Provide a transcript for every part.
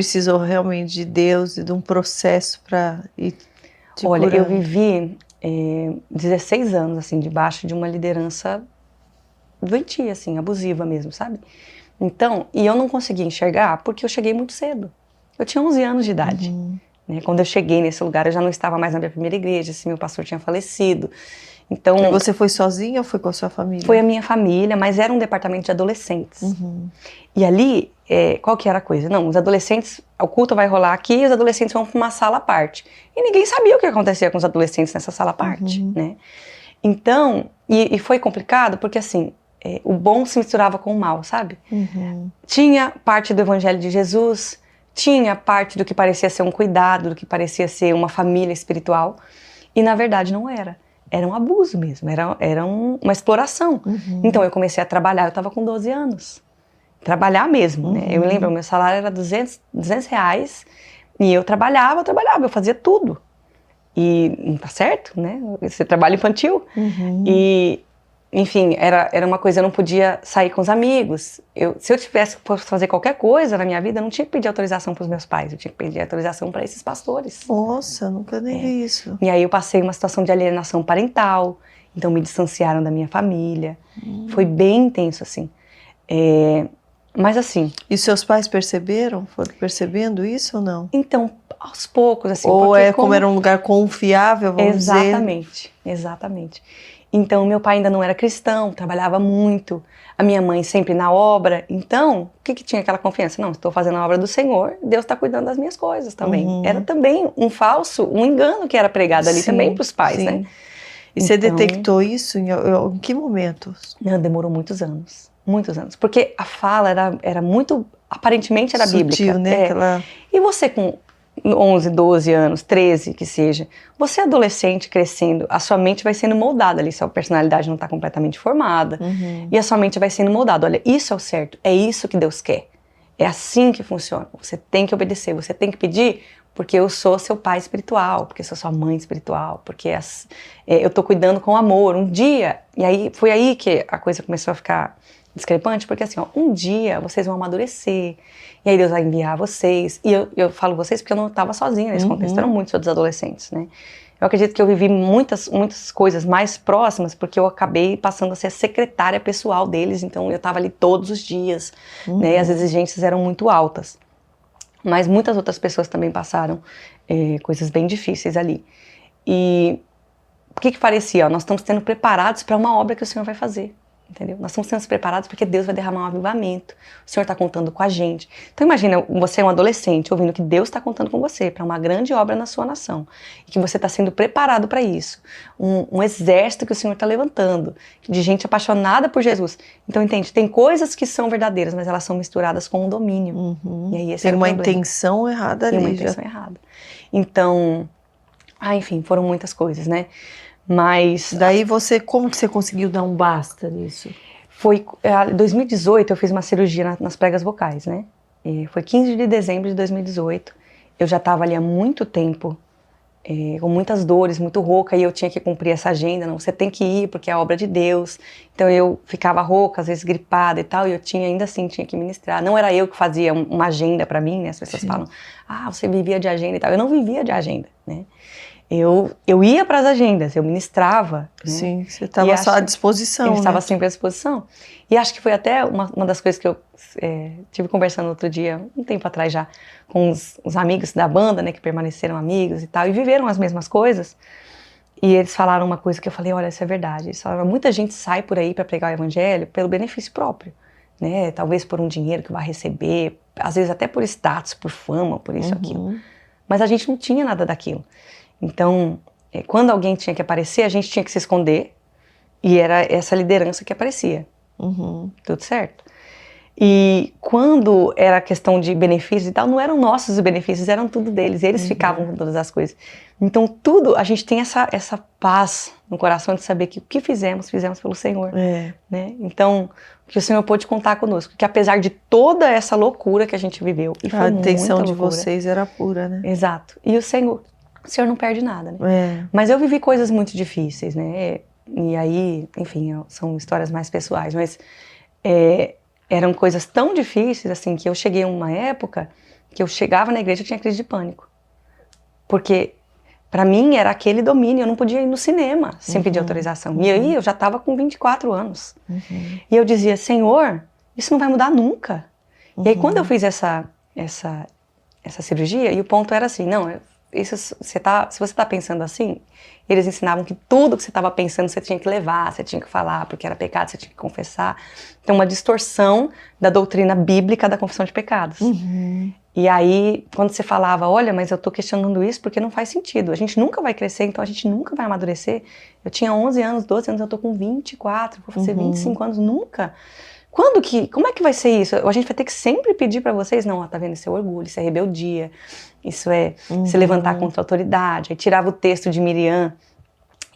precisou realmente de Deus e de um processo para ir te Olha, eu curando? vivi 16 anos, assim, debaixo de uma liderança doentia, assim, abusiva mesmo, sabe? Então, e eu não conseguia enxergar porque eu cheguei muito cedo. Eu tinha 11 anos de idade. Né? Quando eu cheguei nesse lugar, eu já não estava mais na minha primeira igreja, assim, meu pastor tinha falecido. Então, E você foi sozinha ou foi com a sua família? foi a minha família, mas era um departamento de adolescentes. E ali, qual que era a coisa? Não, os adolescentes, o culto vai rolar aqui e os adolescentes vão para uma sala à parte. E ninguém sabia o que acontecia com os adolescentes nessa sala à parte, né? Então, e foi complicado porque, assim, o bom se misturava com o mal, sabe? Tinha parte do evangelho de Jesus, tinha parte do que parecia ser um cuidado, do que parecia ser uma família espiritual, e na verdade não era. Era um abuso mesmo, era uma exploração. Então eu comecei a trabalhar, eu estava com 12 anos. Trabalhar mesmo, né? Eu me lembro, o meu salário era 200 reais, e eu trabalhava, eu fazia tudo. E não tá certo, né? Você trabalha infantil. E, enfim, era uma coisa, eu não podia sair com os amigos. Se eu tivesse que fazer qualquer coisa na minha vida, eu não tinha que pedir autorização para os meus pais, eu tinha que pedir autorização para esses pastores. Nossa, nunca nem vi isso. E aí eu passei uma situação de alienação parental, então me distanciaram da minha família. Foi bem intenso, assim. Mas assim... E seus pais perceberam? Foram percebendo isso ou não? Então, aos poucos, assim... Ou como era um lugar confiável, vamos dizer? Exatamente, exatamente. Então, meu pai ainda não era cristão, trabalhava muito. A minha mãe sempre na obra. Então, o que tinha aquela confiança? Não, estou fazendo a obra do Senhor, Deus está cuidando das minhas coisas também. Era também um engano que era pregado ali também para os pais, né? E você detectou isso em que momento? Não, demorou muitos anos. Muitos anos. Porque a fala era muito... Aparentemente era sutil, bíblica. né? E você com 11, 12 anos, 13, que seja, você é adolescente crescendo, a sua mente vai sendo moldada ali, sua personalidade não está completamente formada, e a sua mente vai sendo moldada. Olha, isso é o certo, é isso que Deus quer. É assim que funciona. Você tem que obedecer, você tem que pedir, porque eu sou seu pai espiritual, porque eu sou sua mãe espiritual, porque eu estou cuidando com amor. Um dia, e aí foi aí que a coisa começou a ficar discrepante, porque assim, um dia vocês vão amadurecer, e aí Deus vai enviar vocês, e eu falo vocês porque eu não estava sozinha nesse contexto, eram muitos outros adolescentes, né? Eu acredito que eu vivi muitas coisas mais próximas, porque eu acabei passando a ser a secretária pessoal deles, então eu estava ali todos os dias, né? E as exigências eram muito altas. Mas muitas outras pessoas também passaram coisas bem difíceis ali. E o que parecia? Nós estamos sendo preparados para uma obra que o Senhor vai fazer. Entendeu? Nós estamos sendo preparados porque Deus vai derramar um avivamento. O Senhor está contando com a gente. Então imagina, você é um adolescente ouvindo que Deus está contando com você para uma grande obra na sua nação. E que você está sendo preparado para isso. Um exército que o Senhor está levantando. De gente apaixonada por Jesus. Então entende, tem coisas que são verdadeiras, mas elas são misturadas com um domínio. E aí esse tem uma problema. Intenção errada ali. Tem uma intenção errada. Então, enfim, foram muitas coisas, né? Mas... Daí como que você conseguiu dar um basta nisso? Foi em 2018, eu fiz uma cirurgia nas pregas vocais, né? E foi 15 de dezembro de 2018. Eu já estava ali há muito tempo, com muitas dores, muito rouca, e eu tinha que cumprir essa agenda. Não, você tem que ir porque é a obra de Deus. Então eu ficava rouca, às vezes gripada e tal, e eu ainda assim tinha que ministrar. Não era eu que fazia uma agenda para mim, né? As pessoas falam, você vivia de agenda e tal. Eu não vivia de agenda, né? Eu ia para as agendas, eu ministrava. Né? Sim, você estava só à disposição. Eu estava sempre à disposição. E acho que foi até uma das coisas que eu tive conversando outro dia, um tempo atrás já, com os amigos da banda, né, que permaneceram amigos e tal, e viveram as mesmas coisas. E eles falaram uma coisa que eu falei, olha, isso é verdade. Eles falaram, muita gente sai por aí para pregar o evangelho pelo benefício próprio. Né? Talvez por um dinheiro que vai receber, às vezes até por status, por fama, por isso, aquilo. Mas a gente não tinha nada daquilo. Então, quando alguém tinha que aparecer, a gente tinha que se esconder, e era essa liderança que aparecia. Tudo certo? E quando era questão de benefícios e tal, não eram nossos os benefícios, eram tudo deles, eles ficavam com todas as coisas. Então tudo, a gente tem essa paz no coração de saber que o que fizemos pelo Senhor. Né? Então, que o Senhor pôde contar conosco, que apesar de toda essa loucura que a gente viveu, e foi a intenção muita de loucura, vocês era pura, né? Exato. E o Senhor não perde nada, né? Mas eu vivi coisas muito difíceis, né? E aí, enfim, são histórias mais pessoais, mas eram coisas tão difíceis, assim, que eu cheguei a uma época que eu chegava na igreja e tinha crise de pânico. Porque para mim era aquele domínio, eu não podia ir no cinema sem pedir autorização. E aí eu já estava com 24 anos. E eu dizia, Senhor, isso não vai mudar nunca. E aí quando eu fiz essa cirurgia, e o ponto era assim, não, isso, se você está pensando assim, eles ensinavam que tudo que você estava pensando você tinha que levar, você tinha que falar, porque era pecado, você tinha que confessar. Então, uma distorção da doutrina bíblica da confissão de pecados. E aí, quando você falava, olha, mas eu estou questionando isso porque não faz sentido, a gente nunca vai crescer, então a gente nunca vai amadurecer. Eu tinha 11 anos, 12 anos, eu estou com 24, vou fazer 25 anos, nunca. Como é que vai ser isso? A gente vai ter que sempre pedir para vocês, não, ó, tá vendo, isso é orgulho, isso é rebeldia, isso é se levantar contra a autoridade. Aí tirava o texto de Miriam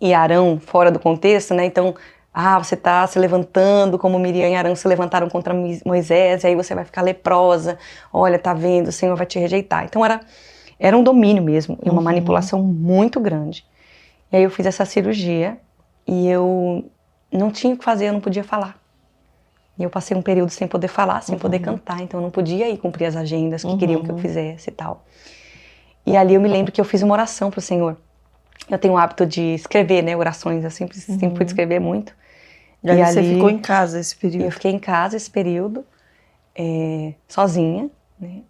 e Arão fora do contexto, né? Então, você tá se levantando como Miriam e Arão se levantaram contra Moisés, e aí você vai ficar leprosa, olha, tá vendo, o Senhor vai te rejeitar. Então era um domínio mesmo, e uma manipulação muito grande. E aí eu fiz essa cirurgia, e eu não tinha o que fazer, eu não podia falar. E eu passei um período sem poder falar, sem poder cantar, então eu não podia ir cumprir as agendas que queriam que eu fizesse e tal. E ali eu me lembro que eu fiz uma oração pro Senhor. Eu tenho o hábito de escrever, né, orações, eu sempre fui escrever muito. E aí você ficou em casa esse período? Eu fiquei em casa esse período, sozinha, né,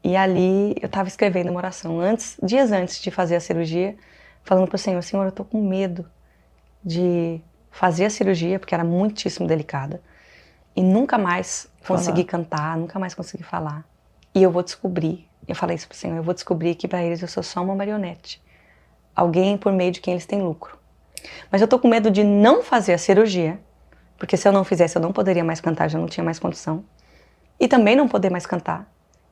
e ali eu estava escrevendo uma oração, dias antes de fazer a cirurgia, falando pro Senhor, Senhor, eu tô com medo de fazer a cirurgia, porque era muitíssimo delicada, e nunca mais consegui cantar, nunca mais consegui falar. E eu vou descobrir, eu falei isso pro Senhor, eu vou descobrir que para eles eu sou só uma marionete. Alguém por meio de quem eles têm lucro. Mas eu tô com medo de não fazer a cirurgia, porque se eu não fizesse eu não poderia mais cantar, já não tinha mais condição. E também não poder mais cantar.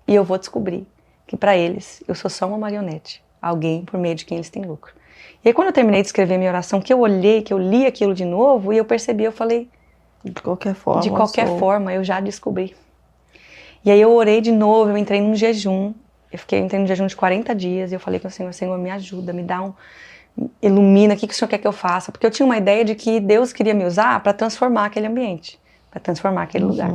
E eu vou descobrir que para eles eu sou só uma marionete. Alguém por meio de quem eles têm lucro. E aí quando eu terminei de escrever minha oração, que eu olhei, que eu li aquilo de novo, e eu percebi, eu falei... De qualquer forma. De qualquer forma, eu já descobri. E aí eu orei de novo, eu entrei num jejum. Entrei num jejum de 40 dias e eu falei com o Senhor, Senhor, me ajuda, me dá ilumina, o que o Senhor quer que eu faça? Porque eu tinha uma ideia de que Deus queria me usar para transformar aquele ambiente, para transformar aquele lugar.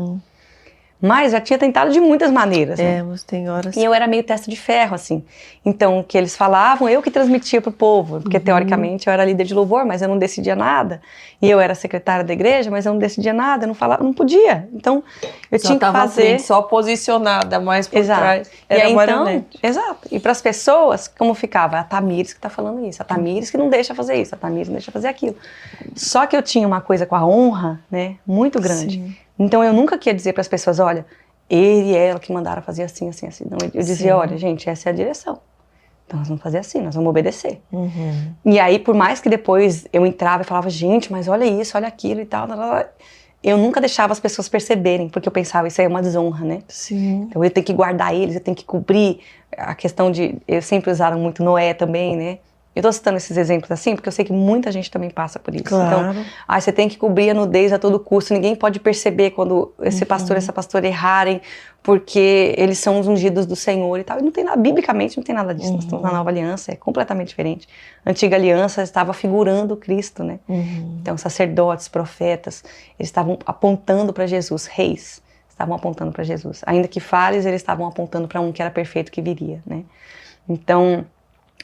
Mas já tinha tentado de muitas maneiras, né? Mas tem horas... E eu era meio testa de ferro, assim. Então, o que eles falavam, eu que transmitia pro povo. Porque, teoricamente, eu era líder de louvor, mas eu não decidia nada. E eu era secretária da igreja, mas eu não decidia nada, eu não falava, não podia. Então, eu tinha que fazer... só posicionada, mais por trás. Era marionete. Exato. E para as pessoas, como ficava? A Tamires que tá falando isso, a Tamires que não deixa fazer isso, a Tamires não deixa fazer aquilo. Só que eu tinha uma coisa com a honra, né, muito grande. Sim. Então eu nunca queria dizer para as pessoas, olha, ele e ela que mandaram fazer assim, assim, assim. Não, eu dizia, olha, gente, essa é a direção. Então nós vamos fazer assim, nós vamos obedecer. E aí, por mais que depois eu entrava e falava, gente, mas olha isso, olha aquilo e tal, eu nunca deixava as pessoas perceberem, porque eu pensava, isso aí é uma desonra, né? Sim. Então eu tenho que guardar eles, eu tenho que cobrir a questão de... Eu sempre usaram muito Noé também, né? Eu tô citando esses exemplos assim, porque eu sei que muita gente também passa por isso. Claro. Então, você tem que cobrir a nudez a todo custo. Ninguém pode perceber quando esse pastor e essa pastora errarem, porque eles são os ungidos do Senhor e tal. E não tem nada, biblicamente não tem nada disso. Nós estamos na nova aliança, é completamente diferente. A antiga aliança estava figurando Cristo, né? Então, sacerdotes, profetas, eles estavam apontando para Jesus, reis, estavam apontando para Jesus. Ainda que falhos, eles estavam apontando para um que era perfeito que viria, né? Então...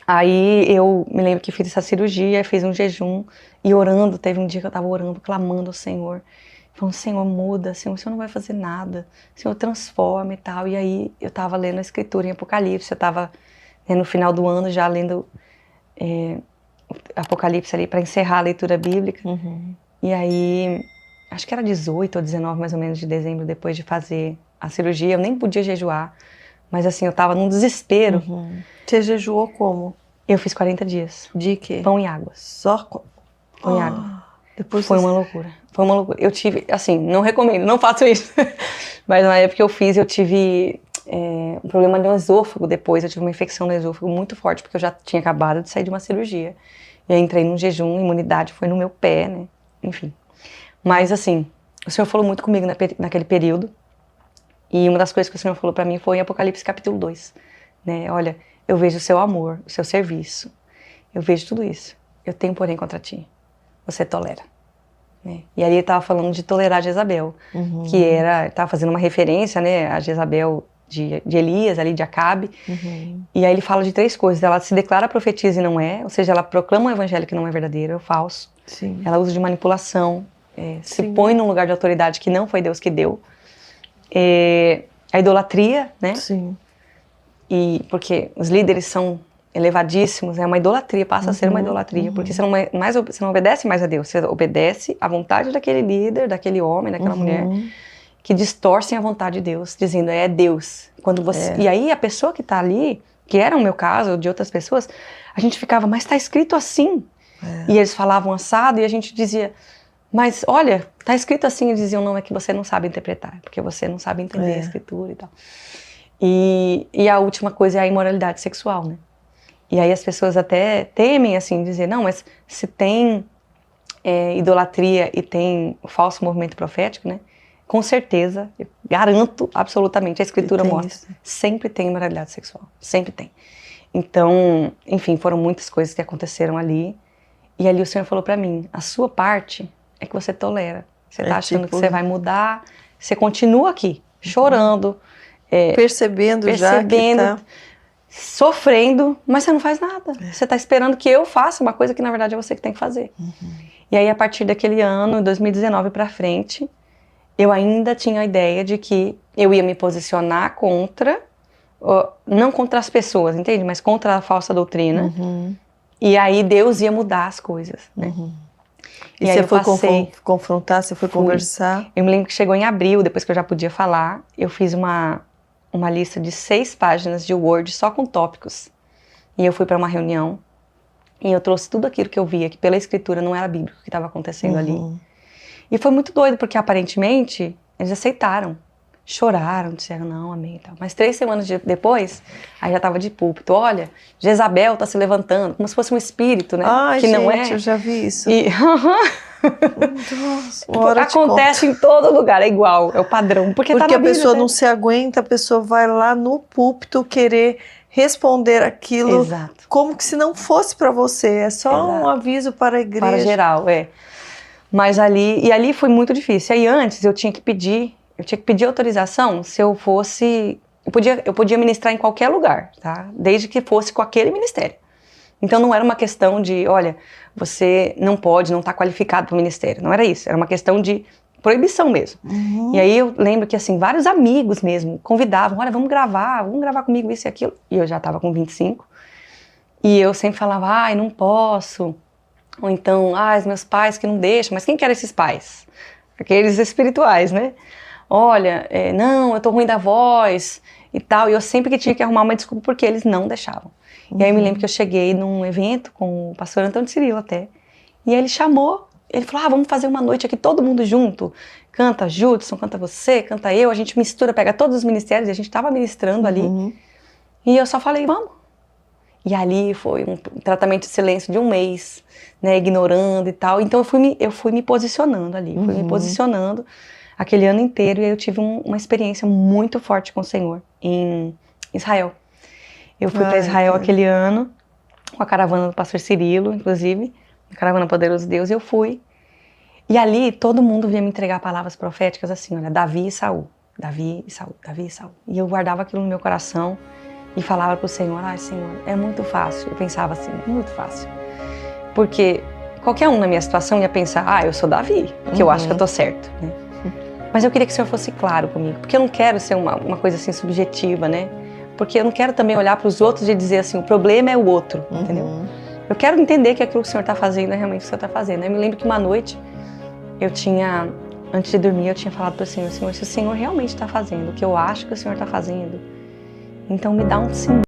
Aí eu me lembro que fiz essa cirurgia, fiz um jejum e orando, teve um dia que eu estava orando, clamando ao Senhor, falando, Senhor, muda, Senhor, o Senhor não vai fazer nada, Senhor, transforma e tal. E aí eu estava lendo a escritura em Apocalipse, eu estava no final do ano já lendo Apocalipse ali para encerrar a leitura bíblica. E aí, acho que era 18 ou 19 mais ou menos de dezembro, depois de fazer a cirurgia, eu nem podia jejuar, mas assim, eu estava num desespero. Você jejuou como? Eu fiz 40 dias. De quê? Pão e água. Só pão e água. Depois foi uma loucura. Foi uma loucura. Eu tive, assim, não recomendo, não faço isso. Mas na época que eu fiz, eu tive um problema no esôfago depois. Eu tive uma infecção no esôfago muito forte, porque eu já tinha acabado de sair de uma cirurgia. E aí entrei num jejum, a imunidade foi no meu pé, né? Enfim. Mas assim, o Senhor falou muito comigo naquele período. E uma das coisas que o Senhor falou pra mim foi em Apocalipse capítulo 2. Né? Olha, eu vejo o seu amor, o seu serviço. Eu vejo tudo isso. Eu tenho, porém, contra ti. Você tolera. Né? E ali ele estava falando de tolerar Jezabel. Que estava fazendo uma referência, né, a Jezabel de Elias, ali de Acabe. E aí ele fala de 3 coisas. Ela se declara profetisa e não é, ou seja, ela proclama um evangelho que não é verdadeiro, é falso. Sim. Ela usa de manipulação, se põe num lugar de autoridade que não foi Deus que deu. A idolatria, né? Sim. E porque os líderes são elevadíssimos, é uma idolatria, passa a ser uma idolatria, porque você não obedece mais a Deus, você obedece à vontade daquele líder, daquele homem, daquela mulher, que distorcem a vontade de Deus, dizendo é Deus. Quando você, e aí a pessoa que está ali, que era o meu caso, ou de outras pessoas, a gente ficava, mas está escrito assim. E eles falavam assado, e a gente dizia, mas olha, está escrito assim, e diziam, não, é que você não sabe interpretar, porque você não sabe entender a escritura e tal. E a última coisa é a imoralidade sexual, né? E aí as pessoas até temem, assim, dizer, não, mas se tem idolatria e tem o falso movimento profético, né? Com certeza, eu garanto absolutamente, a escritura mostra, isso. Sempre tem imoralidade sexual, sempre tem. Então, enfim, foram muitas coisas que aconteceram ali. E ali o Senhor falou pra mim, a sua parte é que você tolera. Você tá achando que você vai mudar, você continua aqui, chorando, percebendo já que tá... sofrendo, mas você não faz nada. Você está esperando que eu faça uma coisa que na verdade é você que tem que fazer. E aí a partir daquele ano, 2019 para frente, eu ainda tinha a ideia de que eu ia me posicionar contra, não contra as pessoas, entende? Mas contra a falsa doutrina. E aí Deus ia mudar as coisas, né? E aí você foi confrontar, você foi conversar? Eu me lembro que chegou em abril, depois que eu já podia falar, eu fiz uma lista de 6 páginas de Word só com tópicos. E eu fui para uma reunião e eu trouxe tudo aquilo que eu via, que pela escritura não era bíblico que estava acontecendo ali. E foi muito doido, porque aparentemente eles aceitaram. Choraram, disseram não, amém e tal. Mas 3 semanas depois, aí já estava de púlpito. Olha, Jezabel está se levantando, como se fosse um espírito, né? Ai, que gente, não é. Eu já vi isso. E... Nossa, acontece em todo lugar, é igual, é o padrão. Porque tá na a Bíblia, pessoa né? não se aguenta, a pessoa vai lá no púlpito querer responder aquilo. Exato. Como que se não fosse para você. É só um aviso para a igreja. Para geral, Mas ali foi muito difícil. Aí antes eu tinha que pedir autorização se eu fosse... Eu podia ministrar em qualquer lugar, tá? Desde que fosse com aquele ministério. Então não era uma questão de, olha, você não pode, não está qualificado para o ministério. Não era isso, era uma questão de proibição mesmo. E aí eu lembro que assim, vários amigos mesmo convidavam, olha, vamos gravar comigo isso e aquilo. E eu já estava com 25. E eu sempre falava, ai, não posso. Ou então, os meus pais que não deixam. Mas quem que eram esses pais? Aqueles espirituais, né? Olha, não, eu tô ruim da voz e tal. E eu sempre que tinha que arrumar uma desculpa porque eles não deixavam. E aí eu me lembro que eu cheguei num evento com o pastor Antônio Cirilo até. E aí ele chamou, ele falou, vamos fazer uma noite aqui todo mundo junto. Canta Judson, canta você, canta eu. A gente mistura, pega todos os ministérios. E a gente tava ministrando ali. E eu só falei, vamos. E ali foi um tratamento de silêncio de 1 mês, né, ignorando e tal. Então eu fui me posicionando ali, fui me posicionando aquele ano inteiro. E aí eu tive uma experiência muito forte com o Senhor em Israel. Eu fui para Israel aquele ano, com a caravana do pastor Cirilo, inclusive, a caravana Poderoso Deus, e eu fui. E ali todo mundo vinha me entregar palavras proféticas assim, olha, Davi e Saul, Davi e Saul, Davi e Saul. E eu guardava aquilo no meu coração e falava para o Senhor, Senhor, é muito fácil. Eu pensava assim, muito fácil. Porque qualquer um na minha situação ia pensar, eu sou Davi, porque eu acho que eu tô certo, né? Mas eu queria que o Senhor fosse claro comigo, porque eu não quero ser uma coisa assim subjetiva, né? Porque eu não quero também olhar para os outros e dizer assim, o problema é o outro, entendeu? Eu quero entender que aquilo que o Senhor está fazendo é realmente o que o Senhor está fazendo. Eu me lembro que uma noite, antes de dormir, eu tinha falado para o Senhor, se o Senhor realmente está fazendo o que eu acho que o Senhor está fazendo, então me dá um sinal.